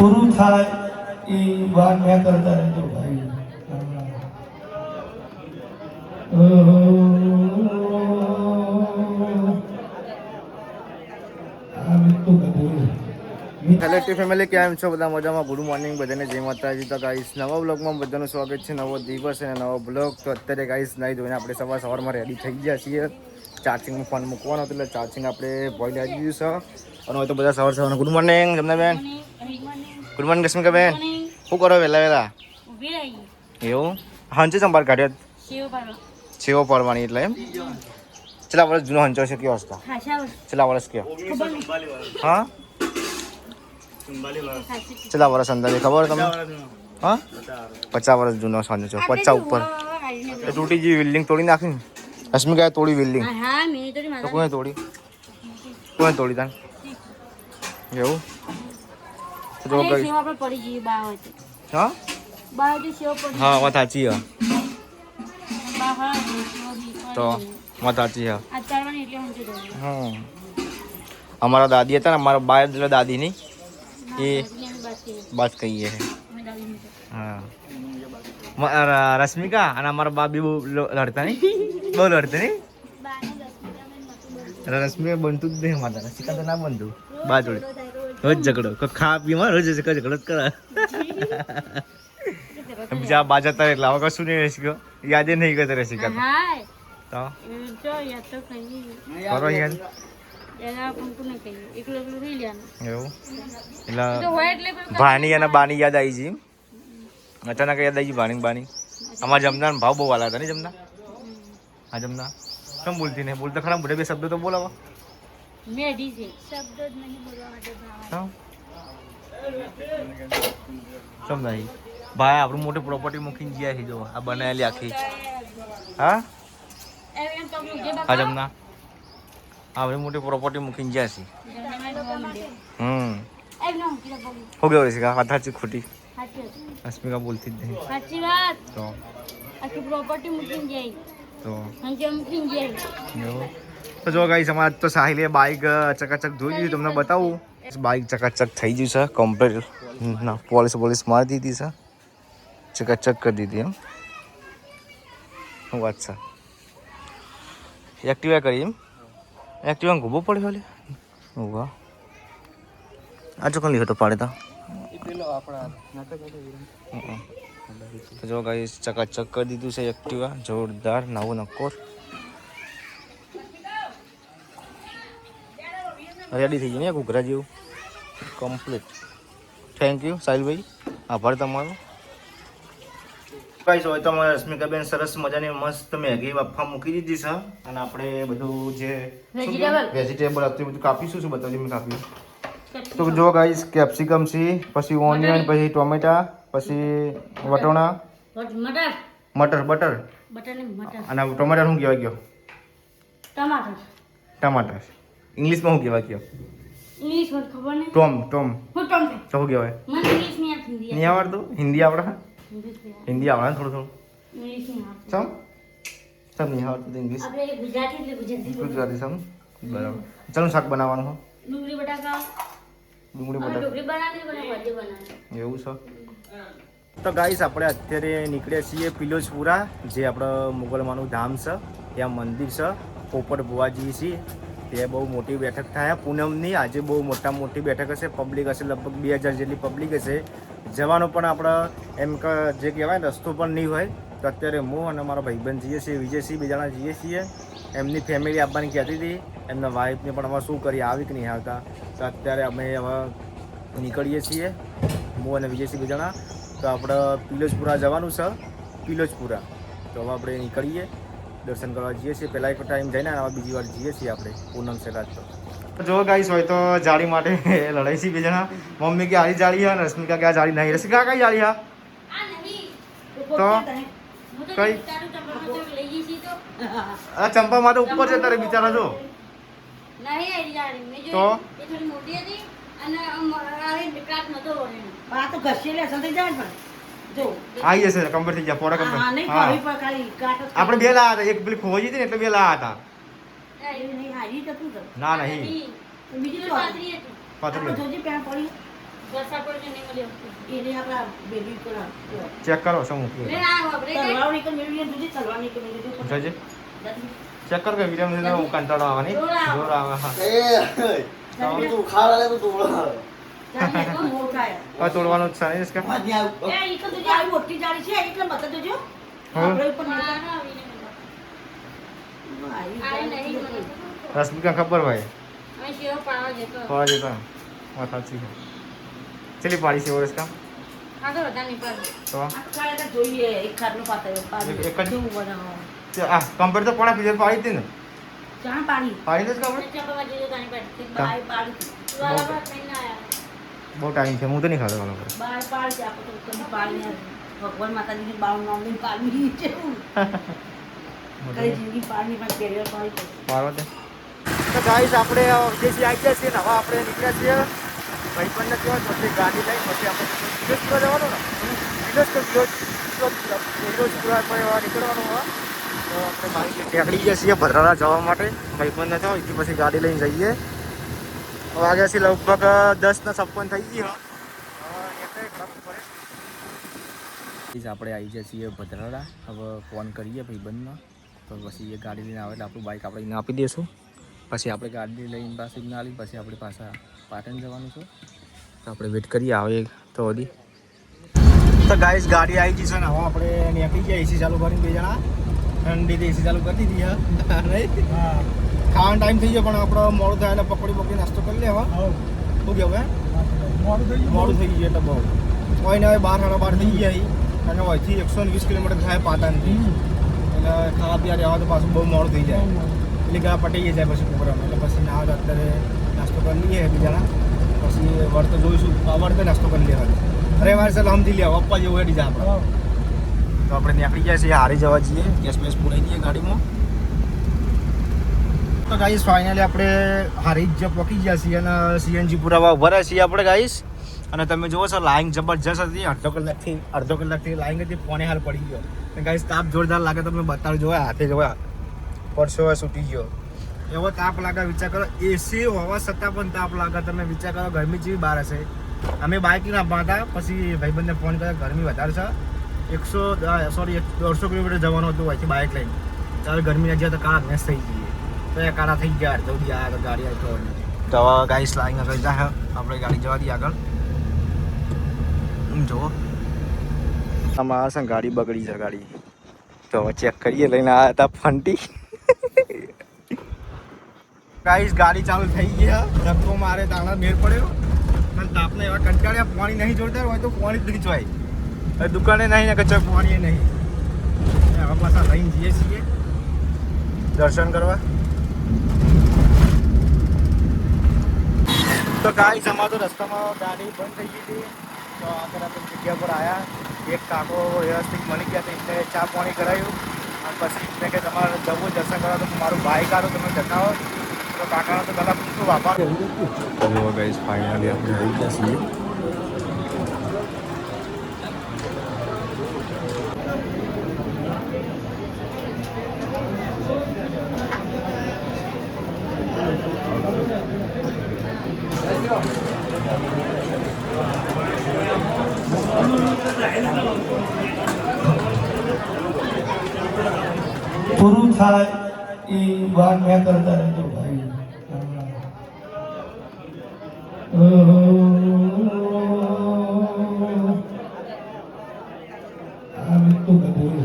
પૂરું થાય એ વાત મેં કરતા રહેજો ભાઈ. હેલો ટી ફેમિલી, કેમ છો બધા? મજામાં? ગુડ મોર્નિંગ બધાને, જય માતાજી. તો ગાઈસ નવા બ્લોગમાં બધાનું સ્વાગત છે. નવો દિવસ અને નવો બ્લોગ. તો અત્યારે ગાઈસ નાઈ ધોઈને આપણે સવારમાં રેડી થઈ ગયા છીએ. ચાર્જિંગમાં ફોન મૂકવાનો હતો એટલે ચાર્જિંગ આપણે ભોઈ લાવી દીધું છે. અને હોય તો બધા સવારમાં good morning Jamnaben, good morning રશ્મિકાબેન. શું કરો વહેલા એવું? હંચો સંભાળ કાઢ્યો સેવો પડવાની એટલે એમ. છેલ્લા વર્ષ જૂનો હંચો છે કયો હસતા? છેલ્લા વર્ષ કયો? હા, છેલ્લા વર્ષ અંદાજે ખબર તમને? હા, 50 વર્ષ જૂનો હંચો, 50 ઉપર. એ તૂટી જેવી બિલ્ડિંગ તોડી નાખી ને રશ્મિકાએ તોડી બિલ્ડિંગ. તો કોને તોડી? કોને તોડી તાન? એવું? તો ગઈ હા હા વાત સાચી હા. તો વાત સાચી હા. અમારા દાદી હતા ને, અમારા બા એટલે દાદી નહીં એ બાત કહીએ. હા રશ્મિકા અને અમારા બા બી બહુ લડતા નહીં, બહુ લડતા નહીં. રશ્મિકા બનતું જ નહીં અમારા, રશ્મિકા તો ના બનતું બા જોડે. રોજ ઝઘડો, ખા પીમાં રોજ ઝઘડો જ કરે. બીજા બા જતા એટલે હવે કશું નહીં રશ્મિકા યાદ નહીં કરતા રશ્મિકા તો કરો યાદ એવું. એટલે ભાની અને બાની યાદ આવી છે. અચાનક યાદ આવી ગઈ ભાણી બાની. અમારા જમના ભાવ બહુ વાલા હતા નહીં જમના? હા જમના કેમ બોલતી નહીં? બોલતા ખરા મોઢે બે શબ્દો તો બોલાવો. સમજાય ભાઈ આપણું મોટી પ્રોપર્ટી મૂકીને ગયા છે જો આ બનાવેલી આખી. હા હા જમના આપણે મોટી પ્રોપર્ટી મૂકીને ગયા છે. હો ગયો છે વાત સાચી ખોટી? રશ્મિકા બોલતી જ નહીં. સાચી વાત. તો આખી પ્રોપર્ટી મૂકીને જાય તો મૂકીને જાય. તો જો ગાઈસ અમારે તો સાહિલે બાઇક ચકાચક ધોઈ દીધી, તમને બતાવું. બાઇક ચકાચક થઈ ગયું છે કમ્પ્લીટ. ના પોલિશ મારી દીધી છે, ચકાચક કરી દીધી. એમ શું વાત છે? એક્ટિવા કરી એમ? એક્ટિવા ઘૂબો પડ્યો લે. વાહ, આ ચોકન લીધો તો પાડે તો જો ગાઈસ ચકાચક કરી દીધું છે એક્ટિવા. જોરદાર નવું નક્કોર રેડી થઈ ગયું ને ઘૂઘરા જેવું કમ્પ્લીટ. થેન્ક યુ સાહિલભાઈ, આભાર તમારો. ગાઈસ હોય તો અમારે રશ્મિકાબેન સરસ મજાની મસ્ત મેગી બાફા મૂકી દીધી છે. અને આપણે બધું જે વેજીટેબલ હતું બધું કાપીશું. શું બતાવજો મેં કાપ્યું તો જો ગાઈસ કેપ્સિકમ છે, પછી ઓનિયન, પછી ટોમેટા, પછી વટોણા, મટર બટર અને ટોમેટા શું કહેવાય ગયો? ટમાટર. ઇંગ્લિશમાં શું કહેવાય ગયો? ટોમ ટોમ તો શું કહેવાય? નહીં આવડતું? હિન્દી આવડે? હિન્દી આવડે ને થોડું થોડું? સમ નહીં આવડતું ઇંગ્લિશ ગુજરાતી સમ બરાબર. ચાલો શાક બનાવવાનું હો. ડુંગળી બટાકા એવું છે. તો ગાઈસ આપણે અત્યારે નીકળ્યા છીએ પિલોજપુરા, જે આપણે મુગલમાનું ધામ છે, ત્યાં મંદિર છે. પોપટ બુવાજી છીએ, તે બહુ મોટી બેઠક થાય પૂનમની. આજે બહુ મોટી બેઠક હશે, પબ્લિક હશે લગભગ 2000 જેટલી પબ્લિક હશે. જવાનો પણ આપણે એમ કે જે કહેવાય ને રસ્તો પણ નહીં હોય. તો અત્યારે હું અને મારા ભાઈબંધ જઈએ છીએ, વિજયસિંહ, બે જણા જઈએ છીએ. એમની ફેમિલી આવવાની કહેતી હતી, એમના વાઈફને પણ હવે શું કરીએ, આવી કે નહીં આવતા. તો અત્યારે અમે હવે નીકળીએ છીએ, હું અને વિજયસિંહ બે જણા. તો આપણે પિલોજપુરા જવાનું છે, પિલોજપુરા. તો હવે આપણે નીકળીએ, દર્શન કરવા જઈએ છીએ. પહેલાં એક ટાઈમ જઈને હવે બીજી વાર જઈએ છીએ આપણે પૂનમ છે રાત. તો જો ગાઈસ હોય તો જાળી માટે લડાઈ છે બે જણા. મમ્મી કે આરી જાળી હા, રશ્મિકા કે આ જાળી નહીં. રશ્મિકા કઈ જાળી હા? તો કઈ આ ચંપા માટે ઉપર છે તારે બિચારા જો. તો આવી જશે કમ્પ્લીટ થઈ ગયા પોડા કમ્પ્લીટ. હા આપણે બે લાયા હતા, એક પેલી ખોવાઈ હતી ને એટલે બે લાયા હતા. ના નહીં પાતળી એને આપણા બેબી પર ચેક કરો શું મૂક્યું તલવારની કે મેળવી દીધી તલવારની કે મેળવી દીધી જોજે ચેક કર કે વિડીયો માં હું કંટાળો આવે નહીં જોર આવે હા તું ખાવા લે તું હવે તોડવાનું જ છે ને इसका મોટી જાળી છે એટલે મત દેજો આપણે ઉપર રસમી કા ખબર ભાઈ પાવા જતો વાત સાચી છે ચલી પાડી છે ઓરસ કા તો આખા જોઈએ એક ખાટલો પાતળો એક જ? બનાવો આ કમ્પ્યુટર તો પણ પીજે પાડી હતી ને ચા પાણી પાડી દે કમ્પ્યુટર બહુ ટાઈમ છે હું તો નહીં ખાતો વાલો બાર પાડ છે આપણે તો કદી પાડી ભગવાન માતાજીની બાળ નામની પાડી છે કઈ જિંદગી પાડી પણ કેરિયર પાડી પાડો તો ગાઈસ આપણે વિદેશી આવી ગયા છીએ ને હવે આપણે નીકળ્યા છીએ ભાઈ પણ નથી હોય પછી ગાડી લઈને પછી આપણે વિદેશપુરા જવાનું ને વિદેશપુરા પર નીકળવાનું હોય તો આપણે બાઈક નીકળી ગયા છીએ ભદ્રાના જવા માટે ભાઈ પણ નથી હોય એથી પછી ગાડી લઈને જઈએ વાગ્યા છે લગભગ 10:56 થઈ ગઈ આપણે આવી જઈએ છીએ ભદ્રાડા હવે ફોન કરીએ ભાઈબંધનો તો પછી એ ગાડી લઈને આવે એટલે આપણું બાઇક આપણે એને આપી દઈશું પછી આપણે ગાડી લઈને પાછી ના લઈને પછી આપણે પાછા પાટણ જવાનું છે તો આપણે વેટ કરીએ આવે તો હજી તો ગાઈસ ગાડી આવી ગઈ છે ને હવે આપણે નીકળી ગયા એસી ચાલુ કરીને બે જણા ઠંડી એસી ચાલુ કરી દીધી હા ખાવાનો ટાઈમ થઈ ગયો પણ આપણો મોડું થાય એટલે પકડી નાસ્તો કરી લે હવે શું કહેવાય મોડું થઈ ગયું એટલે બહુ કોઈ ને હવે 12:30 થઈ ગયા અને અહીંથી 120 કિલોમીટર થાય પાટણથી એટલે ખાવા પીવા રહેવા તો પાછું બહુ મોડું થઈ જાય એટલે ગયા પટાઈ જાય પછી પ્રોગ્રામ એટલે પછી ના અત્યારે નાસ્તો કરી લઈએ બીજાના પછી વર્ત જોઈશું વર્તે નાસ્તો કરી લેવાનો રવિવાર ચાલ સમજી લે પપ્પા જેવું હેડી જાય આપણે તો આપણે નીકળી જાય છીએ હારી જવા જઈએ ગેસ બેસ પુરાઈ દઈએ ગાડીમાં તો ગાઈસ ફાઇનલી આપણે હારી જ પહોંચી ગયા છીએ અને સીએનજી પુરાવા ઉભા રહ્યા છીએ આપણે ગાઈસ અને તમે જુઓ છો લાઈન જબરજસ્ત હતી અડધો કલાકથી લાઈન હતી ફોને હાલ પડી ગયો અને ગાઈસ તાપ જોરદાર લાગે તમે બતાડો જોયા હાથે જોયા પરસો છૂટી ગયો એવો તાપ લાગે વિચાર કરો એસી હોવા છતાં પણ તાપ લાગે તમે વિચાર કરો ગરમી જેવી બહાર હશે અમે બાઇક ના હતા પછી ભાઈબંધને ફોન કર્યો ગરમી વધારે છે 150 કિલોમીટર જવાનું હતું અહીંથી બાઇક લઈને ચાલ ગરમીના જ્યાં તો કાળા મેસ થઈ ગઈ તો એ કાળા થઈ ગયા જલ્દી આવ્યા તો ગાડી આવી તો હવે ગાઈસ લાઈન આગળ જાય આપણે ગાડી જવા દઈએ આગળ જુઓ આમાં છે ગાડી બગડી છે ગાડી તો હવે ચેક કરીએ લઈને આવ્યા હતા ફંટી ગાઈસ ગાડી ચાલુ થઈ ગયા ધક્કો મારે તાણા મેર પડ્યો અને તાપને એવા કંટાળ્યા પાણી નહીં જોડતા હોય તો પાણી જ નહીં જોવાય દુકાને નહીં ને કચ્ચા પાણી નહીં હવે પાછા લઈને જઈએ છીએ દર્શન કરવા તો ગાઈસ અમારે તો રસ્તામાં ગાડી બંધ થઈ ગઈ હતી તો આગળ આપણે જગ્યા પર આવ્યા એક કાકો વ્યવસ્થિત મળી ગયા તો એટલે ચા પાણી કરાયું અને પછી એટલે કે તમારે જવું દર્શન કરવા તો મારું બાઇક આવ્યો તમે જતા તો કાકાનો તો પહેલાં ખૂબ આભાર ગાઈસ ફાઇનલી આપણે આવી ગયા છીએ પૂરું થાય એ વાત મેં કરતા રહેજો ભાઈ આ મિત્તુ કબૂલ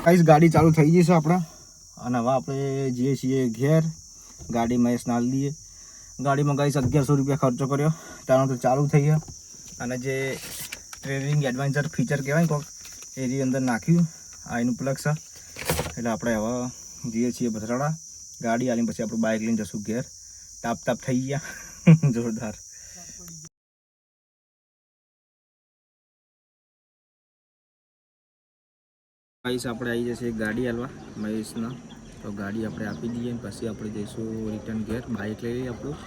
ગાઈસ ગાડી ચાલુ થઈ ગઈ છે આપણે અને હવે આપણે જઈએ છીએ ઘેર. ગાડી મહેશ નાલ દઈએ. ગાડીમાં ગાઈસ 1100 રૂપિયા ખર્ચો કર્યો ત્યાંનો તો ચાલુ થઈ ગયો અને જે ટ્રેનિંગ એડવેન્ચર ફીચર કહેવાય કોક એની અંદર નાખ્યું. આ એનું પ્લગ છે એટલે આપણે હવે જઈએ છીએ ભદ્રાડા. ગાડી આવીને પછી આપણું બાઇક લઈને જશું ઘેર. તાપ થઈ ગયા જોરદાર. ગાઈસ આપણે આવી જશે ગાડી હાલવા મહેશના. તો ગાડી આપણે આપી દઈએ પછી આપણે જઈશું રિટર્ન ઘેર. બાઇક લઈ લઈએ આપણું.